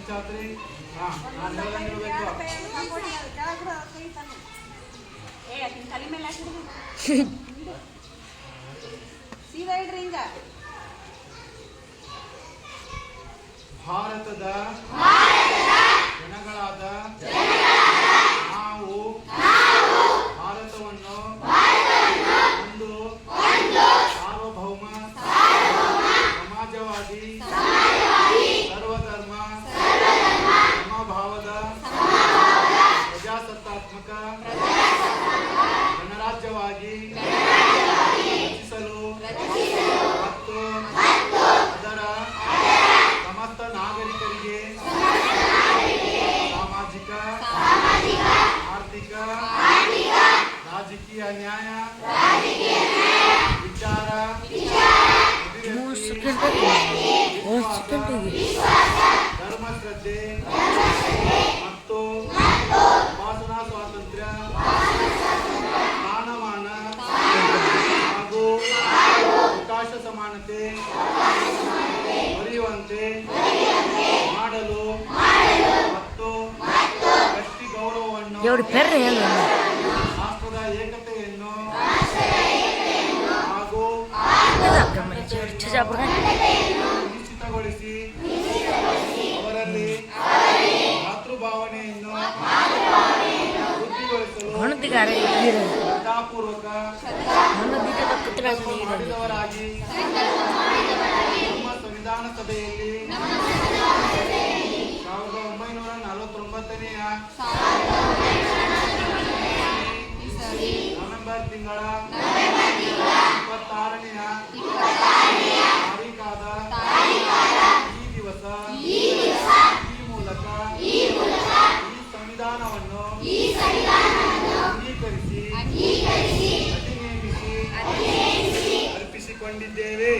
ಛಾತ್ರಿ ನಾನು ಹೇಳ್ದಂಗೆ ಇರಬೇಕು. ತಲೆ ಮೇಲೆ ಸೀದಾ ಇಡ್ರಿ ಹಿಂಗ. ಭಾರತದ ಜನಗಳಾದ ನಾವು ಭಾರತವನ್ನು ಒಂದು ಸಾರ್ವಭೌಮ ಸಮಾಜವಾದಿ ಸರ್ವಧರ್ಮ ಸಮಭಾವದ ಪ್ರಜಾಸತ್ತಾತ್ಮಕ ಗಣರಾಜ್ಯವಾಗಿ ರಚಿಸಲು ಮತ್ತು ಅದರ ಸಮಸ್ತ ನಾಗರಿಕರಿಗೆ ಸಾಮಾಜಿಕ ಆರ್ಥಿಕ ರಾಜಕೀಯ ನ್ಯಾಯ ವಿಚಾರ ಧರ್ಮಶ್ರದ್ಧೆ ಮತ್ತು ಉಪಾಸನಾ ಸ್ವಾತಂತ್ರ್ಯ ಸ್ಥಾನಮಾನ ಹಾಗೂ ಅವಕಾಶ ಸಮಾನತೆ ದೊರೆಯುವಂತೆ ಮಾಡಲು ಮತ್ತು ವ್ಯಕ್ತಿ ಗೌರವವನ್ನು ರಾಷ್ಟ್ರದ ಏಕತೆಯನ್ನು ಹಾಗೂ ನಿಶ್ಚಿತಗೊಳಿಸಿ ಅವರಲ್ಲಿ ಮಾತೃಭಾವನೆಯನ್ನು ವೃದ್ಧಿಗೊಳಿಸಲು ಶ್ರದ್ಧಾಪೂರ್ವಕ ಮಾಡಿದವರಾಗಿ ನಮ್ಮ ಸಂವಿಧಾನ ಸಭೆಯಲ್ಲಿ 1949ನೇ ನವೆಂಬರ್ ತಿಂಗಳ 26ನೇ ತಾರೀಖಾದ ಈ ದಿವಸ ಈ ಮೂಲಕ ಈ ಸಂವಿಧಾನವನ್ನು ಅಂಗೀಕರಿಸಿ ಅಧಿನೇಮಿಸಿ ಅರ್ಪಿಸಿಕೊಂಡಿದ್ದೇವೆ.